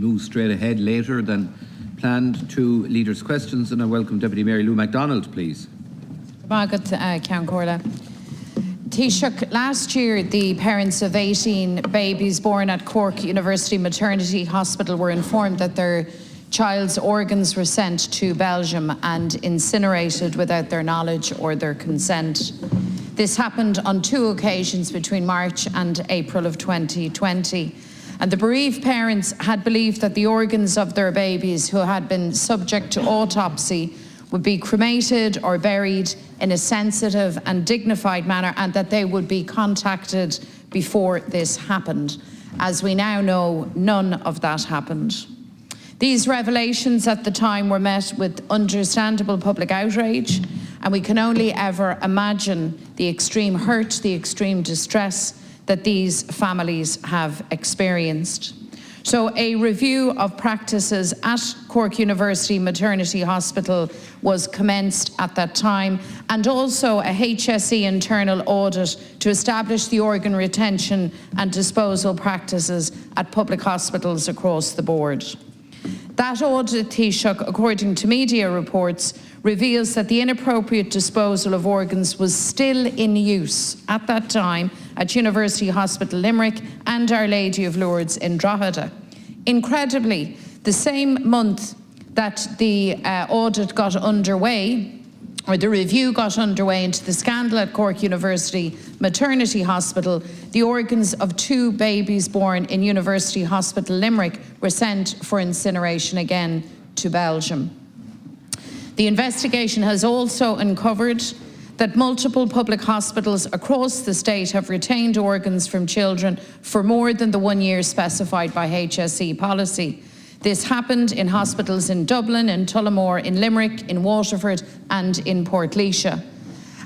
Move straight ahead later than planned to leaders' questions, and I welcome Deputy Mayor Lou McDonald, please. Count Corla. Taoiseach, last year the parents of 18 babies born at Cork University Maternity Hospital were informed that their child's organs were sent to Belgium and incinerated without their knowledge or their consent. This happened on 2 occasions between March and April of 2020. And the bereaved parents had believed that the organs of their babies who had been subject to autopsy would be cremated or buried in a sensitive and dignified manner, and that they would be contacted before this happened. As we now know, none of that happened. These revelations at the time were met with understandable public outrage, and we can only ever imagine the extreme hurt, the extreme distress that these families have experienced. So a review of practices at Cork University Maternity Hospital was commenced at that time, and also a HSE internal audit to establish the organ retention and disposal practices at public hospitals across the board. That audit, Taoiseach, according to media reports, reveals that the inappropriate disposal of organs was still in use at that time at University Hospital Limerick and Our Lady of Lourdes in Drogheda. Incredibly, the same month that the audit got underway, or the review got underway into the scandal at Cork University Maternity Hospital, the organs of 2 babies born in University Hospital Limerick were sent for incineration again to Belgium. The investigation has also uncovered that multiple public hospitals across the state have retained organs from children for more than the 1 year specified by HSE policy. This happened in hospitals in Dublin, in Tullamore, in Limerick, in Waterford and in Portlaoise.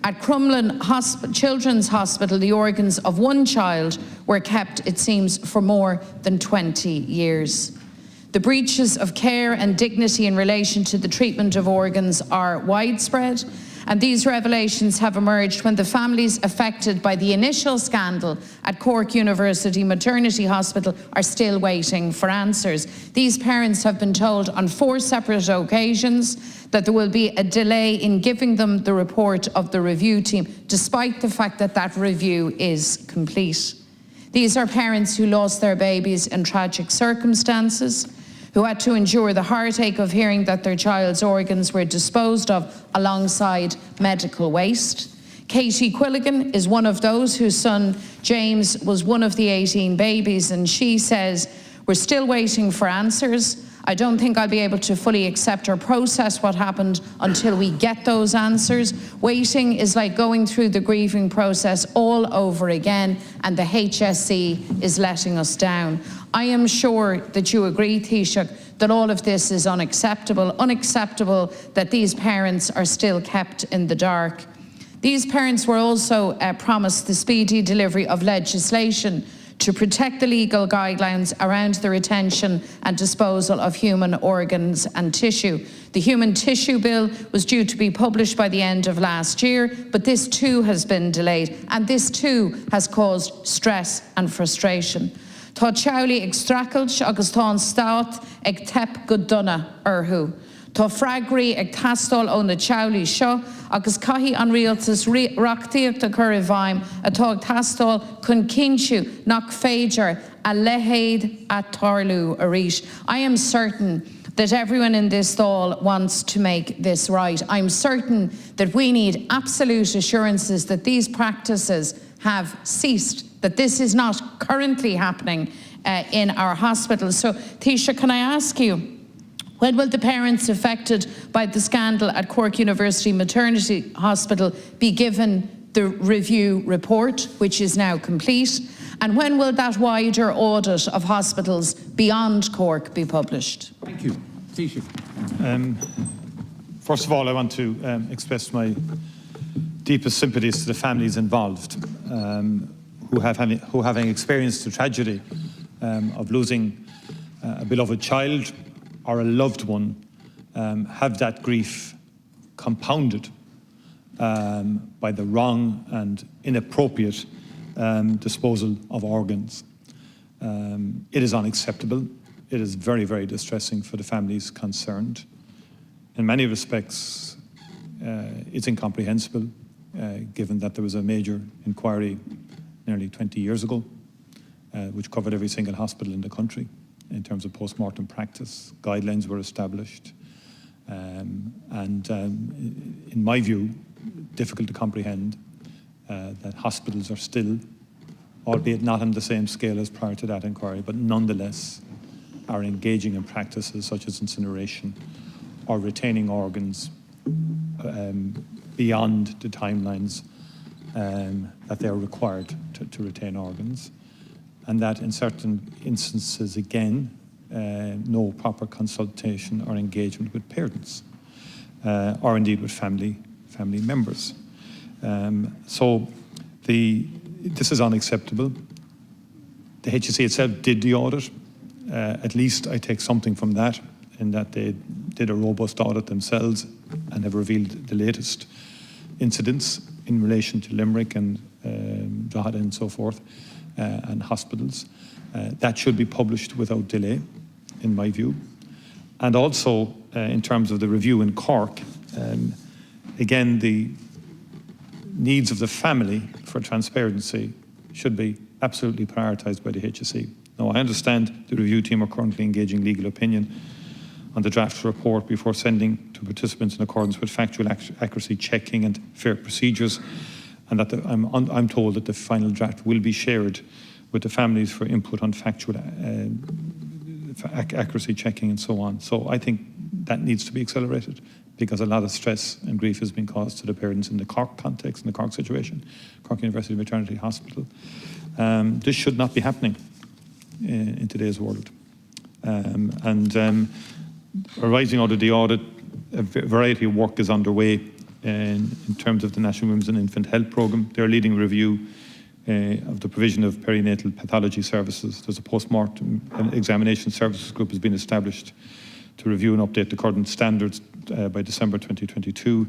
At Crumlin Children's Hospital, the organs of 1 child were kept, it seems, for more than 20 years. The breaches of care and dignity in relation to the treatment of organs are widespread, and these revelations have emerged when the families affected by the initial scandal at Cork University Maternity Hospital are still waiting for answers. These parents have been told on 4 separate occasions that there will be a delay in giving them the report of the review team, despite the fact that that review is complete. These are parents who lost their babies in tragic circumstances, who had to endure the heartache of hearing that their child's organs were disposed of alongside medical waste. Katie Quilligan is one of those whose son James was one of the 18 babies, and she says, "We're still waiting for answers. I don't think I'll be able to fully accept or process what happened until we get those answers. Waiting is like going through the grieving process all over again, and the HSE is letting us down." I am sure that you agree, Taoiseach, that all of this is unacceptable that these parents are still kept in the dark. These parents were also promised the speedy delivery of legislation to protect the legal guidelines around the retention and disposal of human organs and tissue. The Human Tissue Bill was due to be published by the end of last year, but this too has been delayed, and this too has caused stress and frustration. Tá teaghlaigh ag stracailt agus tá an stát ag tep go dona orthu. Tá freagraí ag tastal ó na teaghlaigh seo agus caithfí an rialtas reachtaíocht a chur I bhaim atá ag tastal chun cinntiú nach féidir a lehéad a tarlú arís. I am certain that everyone in this stall wants to make this right. I'm certain that we need absolute assurances that these practices have ceased, that this is not currently happening in our hospitals. So, Taoiseach, can I ask you, when will the parents affected by the scandal at Cork University Maternity Hospital be given the review report, which is now complete? And when will that wider audit of hospitals beyond Cork be published? Thank you. Taoiseach. First of all, I want to express my deepest sympathies to the families involved, who having experienced the tragedy of losing a beloved child or a loved one, have that grief compounded by the wrong and inappropriate disposal of organs. It is unacceptable. it is very, very distressing for the families concerned. In many respects, it's incomprehensible, given that there was a major inquiry nearly 20 years ago, which covered every single hospital in the country in terms of post-mortem practice. Guidelines were established. In my view, difficult to comprehend that hospitals are still, albeit not on the same scale as prior to that inquiry, but nonetheless are engaging in practices such as incineration or retaining organs beyond the timelines that they are required to retain organs, and that in certain instances, again, no proper consultation or engagement with parents or indeed with family members. This is unacceptable. The HSE itself did the audit. At least I take something from that, in that they did a robust audit themselves and have revealed the latest incidents in relation to Limerick and Drogheda and so forth, and hospitals. That should be published without delay, in my view. And also, in terms of the review in Cork, again, the needs of the family for transparency should be absolutely prioritised by the HSE. Now, I understand the review team are currently engaging legal opinion on the draft report before sending to participants in accordance with factual accuracy checking and fair procedures, and that I'm told that the final draft will be shared with the families for input on factual accuracy checking and so on. So I think that needs to be accelerated, because a lot of stress and grief has been caused to the parents in the Cork context, in the Cork situation, Cork University Maternity Hospital. This should not be happening in today's world. Arising out of the audit, a variety of work is underway in terms of the National Women's and Infant Health Programme. They're leading a review of the provision of perinatal pathology services. There's a post-mortem examination services group has been established to review and update the current standards by December 2022.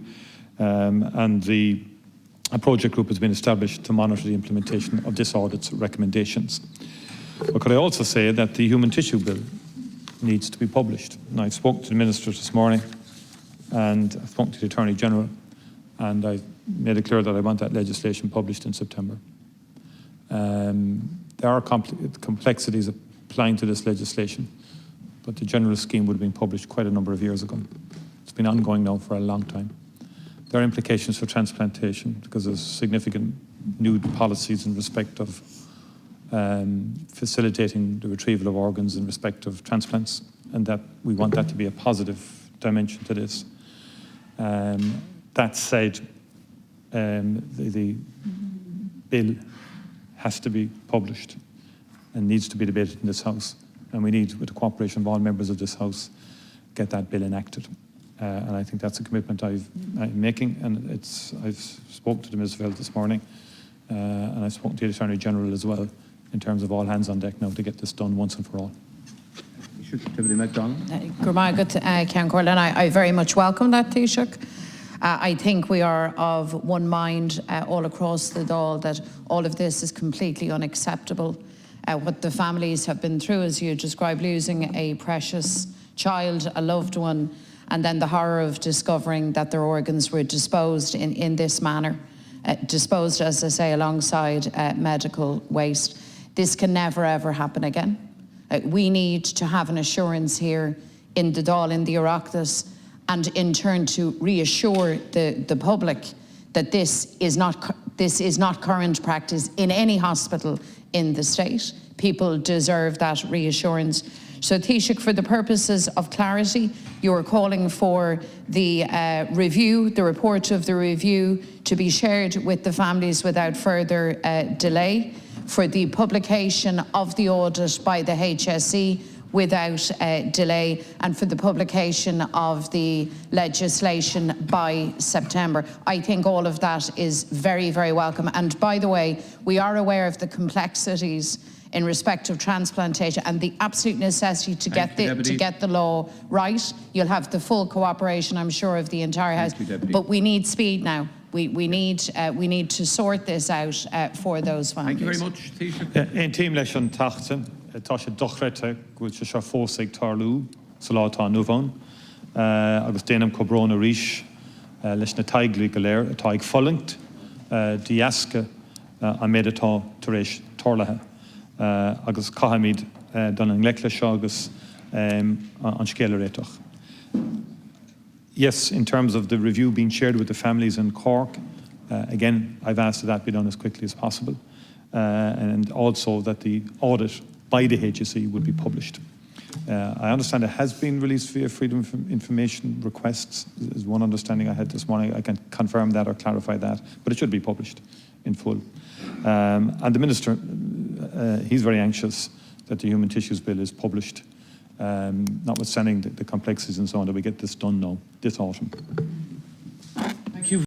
A project group has been established to monitor the implementation of this audit's recommendations. But could I also say that the human tissue bill needs to be published? And I've spoken to the Minister this morning, and I've spoken to the Attorney General, and I made it clear that I want that legislation published in September. There are complexities applying to this legislation, but the general scheme would have been published quite a number of years ago. It's been ongoing now for a long time. There are implications for transplantation, because there's significant new policies in respect of facilitating the retrieval of organs in respect of transplants, and that we want that to be a positive dimension to this. That said, the bill has to be published and needs to be debated in this House, and we need, with the cooperation of all members of this House, get that bill enacted. And I think that's a commitment I'm making, and I've spoken to the Minister of Health this morning, and I've spoken to the Attorney General as well, in terms of all hands on deck now to get this done once and for all. Deputy McDonald. Good, Count Corlin. I very much welcome that, Taoiseach. I think we are of one mind all across the Dáil that all of this is completely unacceptable. What the families have been through, as you described, losing a precious child, a loved one, and then the horror of discovering that their organs were disposed in this manner, disposed, as I say, alongside medical waste. This can never, ever happen again. We need to have an assurance here in the Dáil, in the Oireachtas, and in turn to reassure the public that this is not current practice in any hospital in the state. People deserve that reassurance. So, Taoiseach, for the purposes of clarity, you are calling for the review, the report of the review, to be shared with the families without further delay, for the publication of the audit by the HSE without delay, and for the publication of the legislation by September. I think all of that is very, very welcome. And by the way, we are aware of the complexities in respect of transplantation and the absolute necessity to get the law right. You'll have the full cooperation, I'm sure, of the entire House. But we need speed now. We need to sort this out for those families. Thank you very much, Taoiseach. Ein team leis an tachtan. tá sé dochrete go se se fósaigh tarlú sa látá nuhain agus déanam cobrón a ríis leis na taiglaí go léir atá ag follingt diasca a méid atá tar éis torlathe agus caihamid don an ngleicla seo agus an scéile réiteach. Yes, in terms of the review being shared with the families in Cork, again, I've asked that be done as quickly as possible, and also that the audit by the HSE would be published. I understand it has been released via Freedom of Information requests, is one understanding I had this morning. I can confirm that or clarify that, but it should be published in full. And the Minister, he's very anxious that the Human Tissues Bill is published, notwithstanding the complexities and so on, that we get this done now, this autumn.